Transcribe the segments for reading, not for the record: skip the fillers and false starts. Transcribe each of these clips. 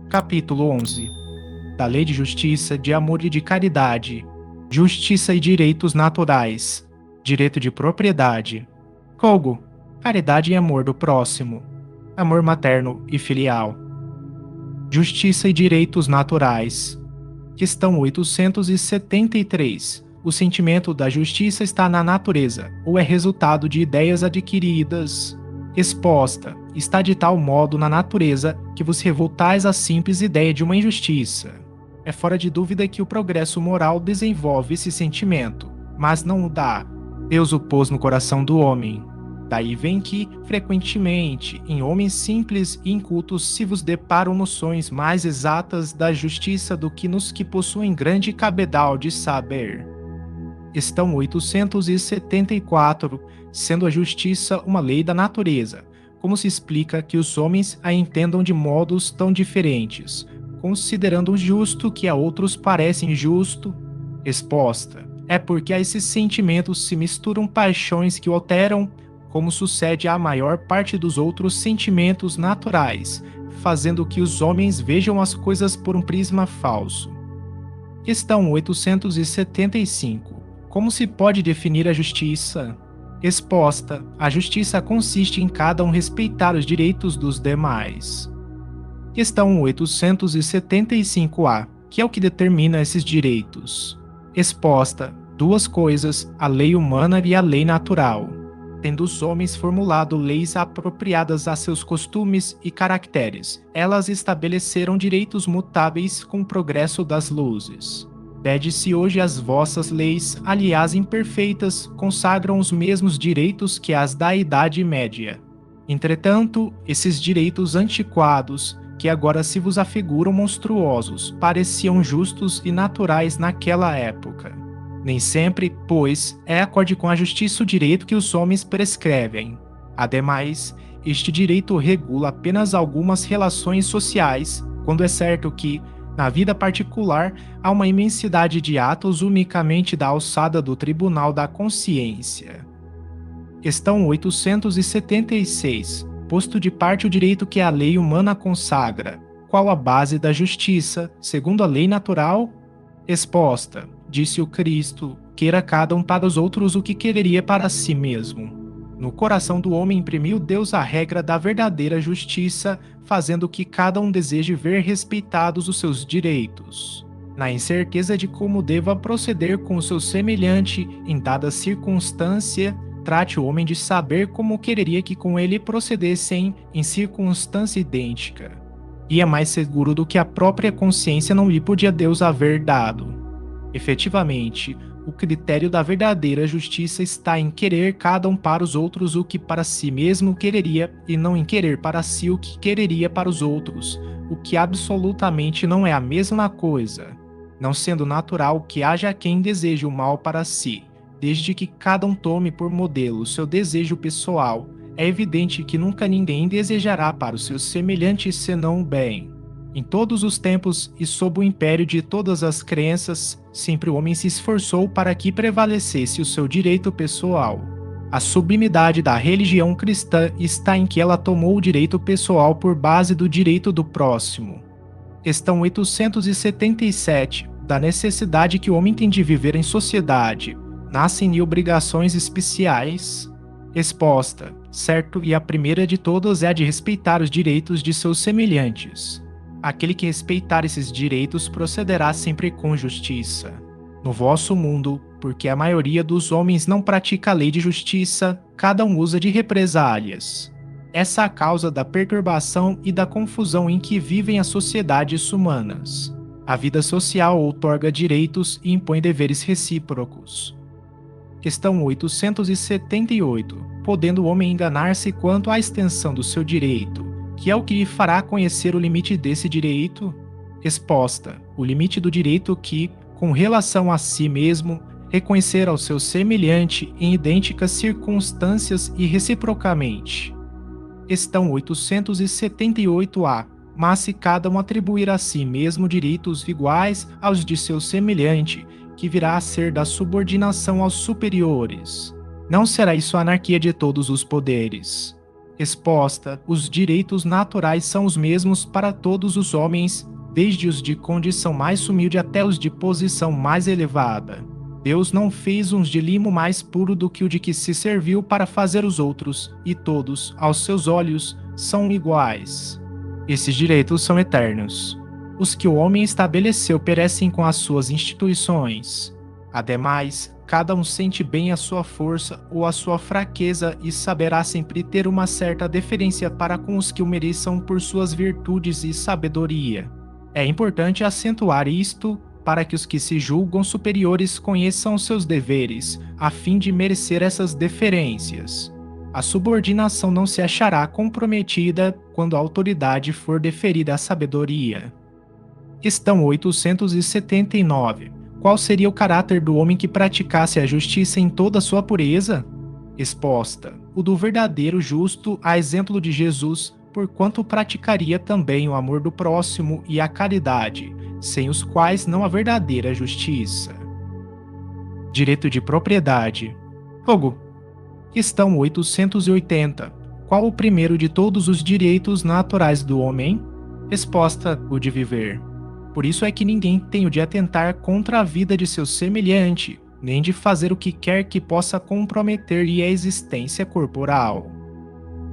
Capítulo 11. Da Lei de Justiça, de Amor e de Caridade, Justiça e Direitos Naturais, Direito de Propriedade, Kogo, Caridade e Amor do Próximo, Amor Materno e Filial, Justiça e Direitos Naturais. Questão 873. O sentimento da justiça está na natureza, ou é resultado de ideias adquiridas? Resposta: está de tal modo na natureza que vos revoltais à simples ideia de uma injustiça. É fora de dúvida que o progresso moral desenvolve esse sentimento, mas não o dá. Deus o pôs no coração do homem. Daí vem que, frequentemente, em homens simples e incultos se vos deparam noções mais exatas da justiça do que nos que possuem grande cabedal de saber. Questão 874. Sendo a justiça uma lei da natureza, como se explica que os homens a entendam de modos tão diferentes, considerando justo que a outros parece injusto? Resposta: é porque a esses sentimentos se misturam paixões que o alteram, como sucede à maior parte dos outros sentimentos naturais, fazendo que os homens vejam as coisas por um prisma falso. Questão 875. Como se pode definir a justiça? Resposta: a justiça consiste em cada um respeitar os direitos dos demais. Questão 875-A. Que é o que determina esses direitos? Resposta: duas coisas, a lei humana e a lei natural. Tendo os homens formulado leis apropriadas a seus costumes e caracteres, elas estabeleceram direitos mutáveis com o progresso das luzes. Pede-se hoje as vossas leis, aliás imperfeitas, consagram os mesmos direitos que as da Idade Média. Entretanto, esses direitos antiquados, que agora se vos afiguram monstruosos, pareciam justos e naturais naquela época. Nem sempre, pois, é acorde com a justiça o direito que os homens prescrevem. Ademais, este direito regula apenas algumas relações sociais, quando é certo que, na vida particular, há uma imensidade de atos unicamente da alçada do Tribunal da Consciência. Questão 876. Posto de parte o direito que a lei humana consagra, qual a base da justiça, segundo a lei natural? Resposta: disse o Cristo, queira cada um para os outros o que quereria para si mesmo. No coração do homem imprimiu Deus a regra da verdadeira justiça, fazendo que cada um deseje ver respeitados os seus direitos. Na incerteza de como deva proceder com o seu semelhante em dada circunstância, trate o homem de saber como quereria que com ele procedessem em circunstância idêntica. E é mais seguro do que a própria consciência não lhe podia Deus haver dado. Efetivamente, o critério da verdadeira justiça está em querer cada um para os outros o que para si mesmo quereria e não em querer para si o que quereria para os outros, o que absolutamente não é a mesma coisa, não sendo natural que haja quem deseje o mal para si, desde que cada um tome por modelo seu desejo pessoal. É evidente que nunca ninguém desejará para os seus semelhantes senão o bem. Em todos os tempos e sob o império de todas as crenças, sempre o homem se esforçou para que prevalecesse o seu direito pessoal. A sublimidade da religião cristã está em que ela tomou o direito pessoal por base do direito do próximo. Questão 877. Da necessidade que o homem tem de viver em sociedade, nascem-lhe obrigações especiais? Resposta: certo, e a primeira de todas é a de respeitar os direitos de seus semelhantes. Aquele que respeitar esses direitos procederá sempre com justiça. No vosso mundo, porque a maioria dos homens não pratica a lei de justiça, cada um usa de represálias. Essa é a causa da perturbação e da confusão em que vivem as sociedades humanas. A vida social outorga direitos e impõe deveres recíprocos. Questão 878. Podendo o homem enganar-se quanto à extensão do seu direito, que é o que lhe fará conhecer o limite desse direito? Resposta: o limite do direito que, com relação a si mesmo, reconhecer ao seu semelhante em idênticas circunstâncias e reciprocamente. Questão 878-A. Mas se cada um atribuir a si mesmo direitos iguais aos de seu semelhante, que virá a ser da subordinação aos superiores, não será isso a anarquia de todos os poderes? Resposta: os direitos naturais são os mesmos para todos os homens, desde os de condição mais humilde até os de posição mais elevada. Deus não fez uns de limo mais puro do que o de que se serviu para fazer os outros, e todos, aos seus olhos, são iguais. Esses direitos são eternos. Os que o homem estabeleceu perecem com as suas instituições. Ademais, cada um sente bem a sua força ou a sua fraqueza e saberá sempre ter uma certa deferência para com os que o mereçam por suas virtudes e sabedoria. É importante acentuar isto para que os que se julgam superiores conheçam seus deveres, a fim de merecer essas deferências. A subordinação não se achará comprometida quando a autoridade for deferida à sabedoria. Questão 879. Qual seria o caráter do homem que praticasse a justiça em toda a sua pureza? Resposta: o do verdadeiro justo, a exemplo de Jesus, porquanto praticaria também o amor do próximo e a caridade, sem os quais não há verdadeira justiça. Direito de propriedade. Fogo. Questão 880. Qual o primeiro de todos os direitos naturais do homem? Resposta: o de viver. Por isso é que ninguém tem o de atentar contra a vida de seu semelhante, nem de fazer o que quer que possa comprometer-lhe a existência corporal.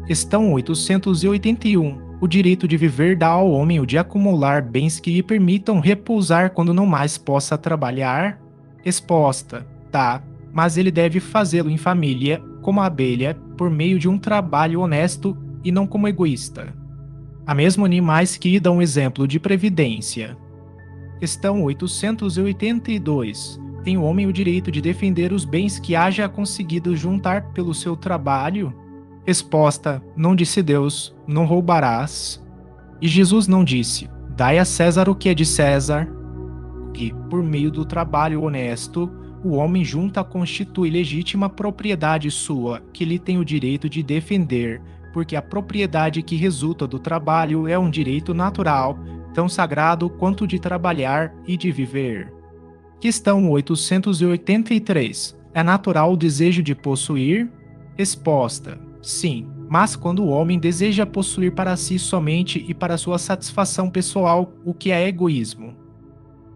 Questão 881. O direito de viver dá ao homem o de acumular bens que lhe permitam repousar quando não mais possa trabalhar? Resposta: dá, mas ele deve fazê-lo em família, como a abelha, por meio de um trabalho honesto e não como egoísta. Há mesmo animais que dão exemplo de previdência. Questão 882. Tem o homem o direito de defender os bens que haja conseguido juntar pelo seu trabalho? Resposta: não disse Deus, não roubarás. E Jesus não disse: dai a César o que é de César. Que, por meio do trabalho honesto, o homem junta constitui legítima propriedade sua, que lhe tem o direito de defender, porque a propriedade que resulta do trabalho é um direito natural, tão sagrado quanto o de trabalhar e de viver. Questão 883. É natural o desejo de possuir? Resposta: sim, mas quando o homem deseja possuir para si somente e para sua satisfação pessoal, o que é egoísmo.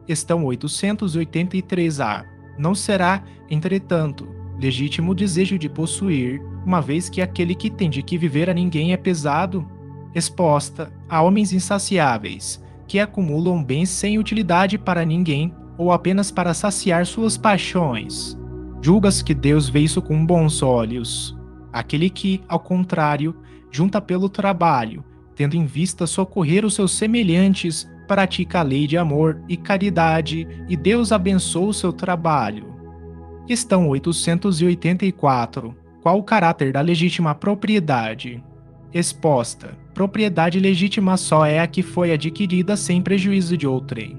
Questão 883-A. Não será, entretanto, legítimo o desejo de possuir, uma vez que aquele que tem de que viver a ninguém é pesado? Resposta: há homens insaciáveis, que acumulam bens sem utilidade para ninguém ou apenas para saciar suas paixões. Julgas que Deus vê isso com bons olhos. Aquele que, ao contrário, junta pelo trabalho, tendo em vista socorrer os seus semelhantes, pratica a lei de amor e caridade, e Deus abençoa o seu trabalho. Questão 884. Qual o caráter da legítima propriedade? Resposta: propriedade legítima só é a que foi adquirida sem prejuízo de outrem.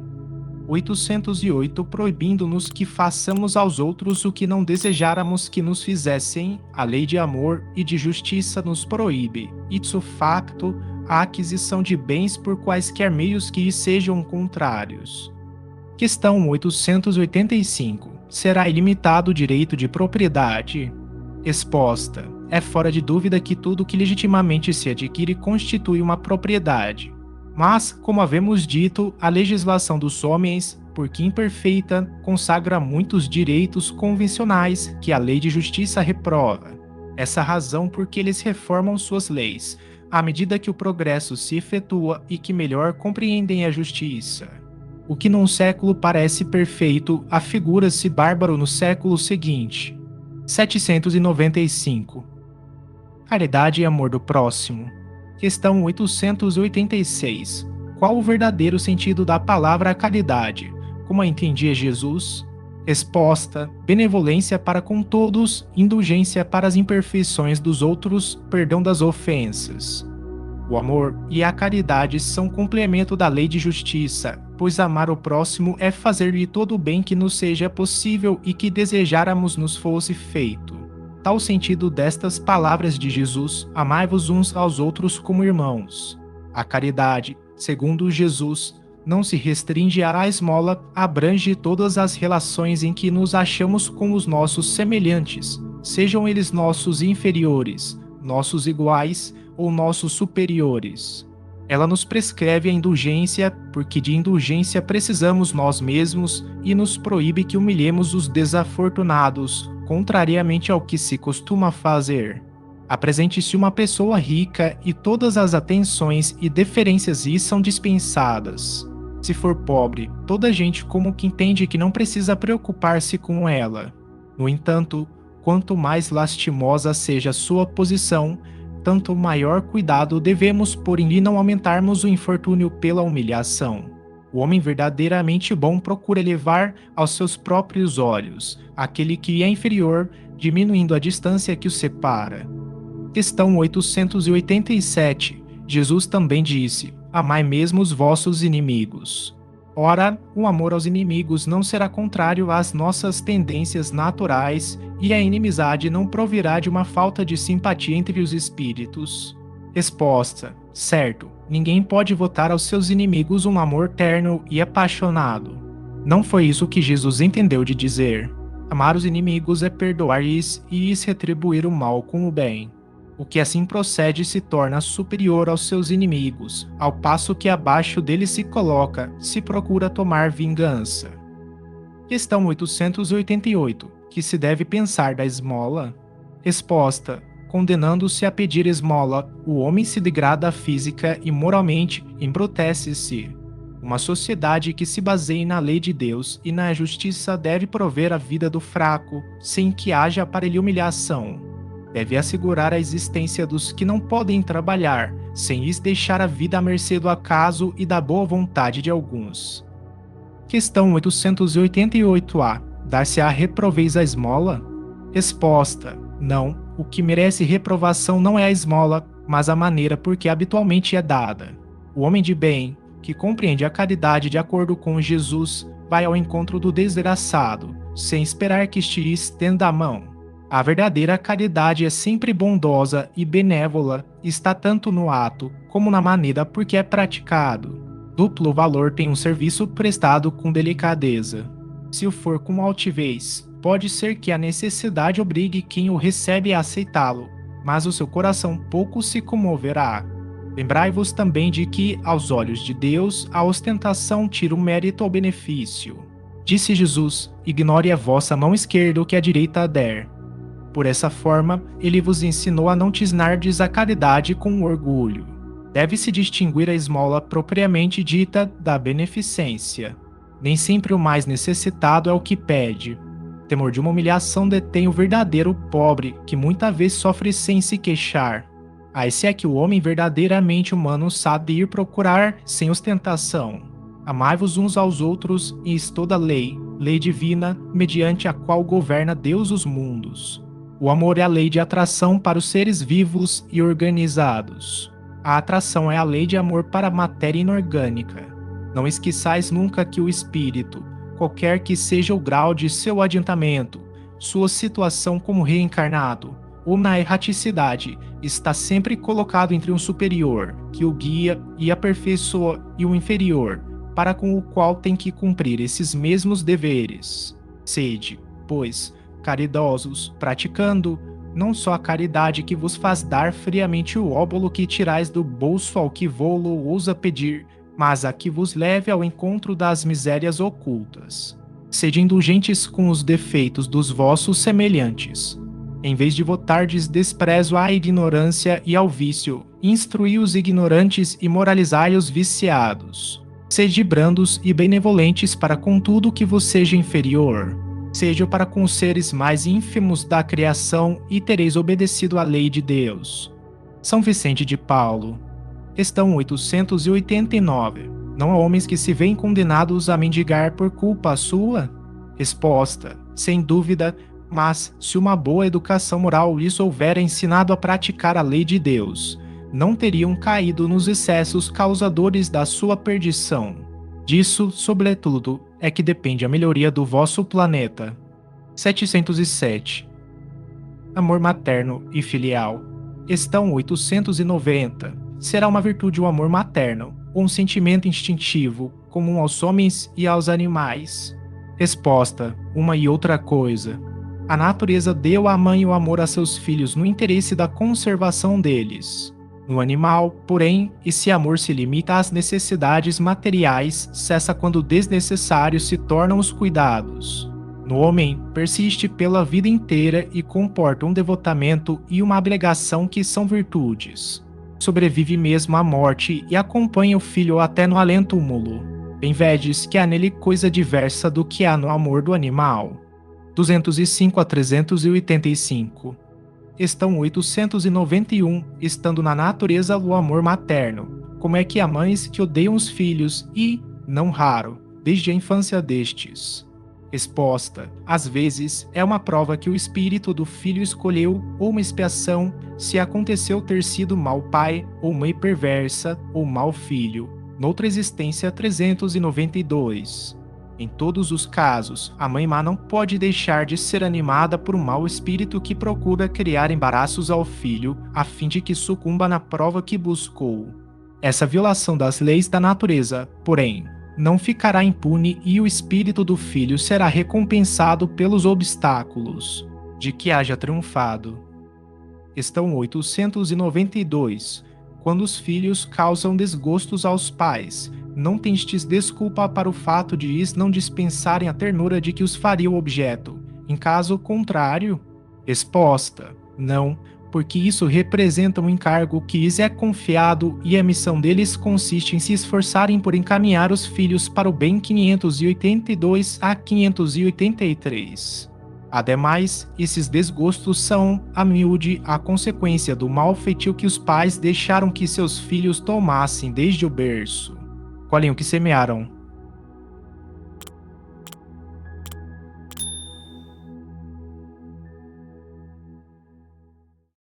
808. Proibindo-nos que façamos aos outros o que não desejáramos que nos fizessem, a lei de amor e de justiça nos proíbe, ipso facto, a aquisição de bens por quaisquer meios que lhe sejam contrários. Questão 885. Será ilimitado o direito de propriedade? Resposta: é fora de dúvida que tudo que legitimamente se adquire constitui uma propriedade. Mas, como havemos dito, a legislação dos homens, porque imperfeita, consagra muitos direitos convencionais que a lei de justiça reprova. Essa razão porque eles reformam suas leis, à medida que o progresso se efetua e que melhor compreendem a justiça. O que num século parece perfeito, afigura-se bárbaro no século seguinte. 795. Caridade e amor do próximo. Questão 886. Qual o verdadeiro sentido da palavra caridade? Como a entendia Jesus? Resposta: benevolência para com todos, indulgência para as imperfeições dos outros, perdão das ofensas. O amor e a caridade são complemento da lei de justiça, pois amar o próximo é fazer-lhe todo o bem que nos seja possível e que desejáramos nos fosse feito. Tal sentido destas palavras de Jesus: amai-vos uns aos outros como irmãos. A caridade, segundo Jesus, não se restringe à esmola, abrange todas as relações em que nos achamos com os nossos semelhantes, sejam eles nossos inferiores, nossos iguais ou nossos superiores. Ela nos prescreve a indulgência, porque de indulgência precisamos nós mesmos, e nos proíbe que humilhemos os desafortunados, contrariamente ao que se costuma fazer. Apresente-se uma pessoa rica e todas as atenções e deferências lhe são dispensadas. Se for pobre, toda gente como que entende que não precisa preocupar-se com ela. No entanto, quanto mais lastimosa seja sua posição, tanto maior cuidado devemos pôr em lhe não aumentarmos o infortúnio pela humilhação. O homem verdadeiramente bom procura elevar aos seus próprios olhos aquele que é inferior, diminuindo a distância que o separa. Questão 887. Jesus também disse: Amai mesmo os vossos inimigos. Ora, o amor aos inimigos não será contrário às nossas tendências naturais, e a inimizade não provirá de uma falta de simpatia entre os espíritos. Resposta: certo, ninguém pode votar aos seus inimigos um amor terno e apaixonado. Não foi isso que Jesus entendeu de dizer. Amar os inimigos é perdoar-lhes e lhes retribuir o mal com o bem. O que assim procede se torna superior aos seus inimigos, ao passo que abaixo deles se coloca, se procura tomar vingança. Questão 888. Que se deve pensar da esmola? Resposta: condenando-se a pedir esmola, o homem se degrada física e moralmente, embrutece-se. Uma sociedade que se baseie na lei de Deus e na justiça deve prover a vida do fraco, sem que haja para lhe humilhação. Deve assegurar a existência dos que não podem trabalhar, sem lhes deixar a vida à mercê do acaso e da boa vontade de alguns. Questão 888-A. Dar-se-á reproveis a esmola? Resposta: não. O que merece reprovação não é a esmola, mas a maneira por que habitualmente é dada. O homem de bem, que compreende a caridade de acordo com Jesus, vai ao encontro do desgraçado, sem esperar que este lhe estenda a mão. A verdadeira caridade é sempre bondosa e benévola, está tanto no ato como na maneira por que é praticado. Duplo valor tem um serviço prestado com delicadeza. Se o for com altivez, pode ser que a necessidade obrigue quem o recebe a aceitá-lo, mas o seu coração pouco se comoverá. Lembrai-vos também de que, aos olhos de Deus, a ostentação tira o mérito ao benefício. Disse Jesus: ignore a vossa mão esquerda o que a direita der. Por essa forma, ele vos ensinou a não tisnardes a caridade com orgulho. Deve-se distinguir a esmola propriamente dita da beneficência. Nem sempre o mais necessitado é o que pede. Temor de uma humilhação detém o verdadeiro pobre, que muitas vezes sofre sem se queixar. Aí se é que o homem verdadeiramente humano sabe ir procurar sem ostentação. Amai-vos uns aos outros e toda lei, lei divina, mediante a qual governa Deus os mundos. O amor é a lei de atração para os seres vivos e organizados. A atração é a lei de amor para a matéria inorgânica. Não esqueçais nunca que o espírito, qualquer que seja o grau de seu adiantamento, sua situação como reencarnado, ou na erraticidade, está sempre colocado entre um superior, que o guia e aperfeiçoa, e o inferior, para com o qual tem que cumprir esses mesmos deveres. Sede, pois, caridosos, praticando, não só a caridade que vos faz dar friamente o óbolo que tirais do bolso ao que vô-lo ousa pedir, mas a que vos leve ao encontro das misérias ocultas. Sede indulgentes com os defeitos dos vossos semelhantes. Em vez de votardes desprezo à ignorância e ao vício, instruí os ignorantes e moralizai os viciados. Sede brandos e benevolentes para com tudo que vos seja inferior. Seja para com os seres mais ínfimos da criação e tereis obedecido à lei de Deus. São Vicente de Paulo. Questão 889. Não há homens que se veem condenados a mendigar por culpa sua? Resposta: sem dúvida, mas se uma boa educação moral lhes houvera ensinado a praticar a lei de Deus, não teriam caído nos excessos causadores da sua perdição. Disso, sobretudo, é que depende a melhoria do vosso planeta. 707. Amor materno e filial. Questão 890. Será uma virtude o amor materno, ou um sentimento instintivo, comum aos homens e aos animais? Resposta: uma e outra coisa. A natureza deu à mãe o amor a seus filhos no interesse da conservação deles. No animal, porém, esse amor se limita às necessidades materiais, cessa quando desnecessários se tornam os cuidados. No homem, persiste pela vida inteira e comporta um devotamento e uma abnegação que são virtudes. Sobrevive mesmo à morte e acompanha o filho até no além-túmulo. Bem vedes que há nele coisa diversa do que há no amor do animal. 205 a 385. Questão 891. Estando na natureza o amor materno, como é que há mães que odeiam os filhos e, não raro, desde a infância destes? Resposta: às vezes é uma prova que o espírito do filho escolheu, ou uma expiação, se aconteceu ter sido mau pai, ou mãe perversa, ou mau filho. Noutra existência 392. Em todos os casos, a mãe má não pode deixar de ser animada por um mau espírito que procura criar embaraços ao filho, a fim de que sucumba na prova que buscou. Essa violação das leis da natureza, porém, não ficará impune e o espírito do filho será recompensado pelos obstáculos de que haja triunfado. Questão 892. Quando os filhos causam desgostos aos pais, não tendes desculpa para o fato de lhes não dispensarem a ternura de que os faria o objeto. Em caso contrário? Resposta: não, porque isso representa um encargo que lhes é confiado e a missão deles consiste em se esforçarem por encaminhar os filhos para o bem 582 a 583. Ademais, esses desgostos são, a miúde, a consequência do mau feitio que os pais deixaram que seus filhos tomassem desde o berço. Colhem o que semearam.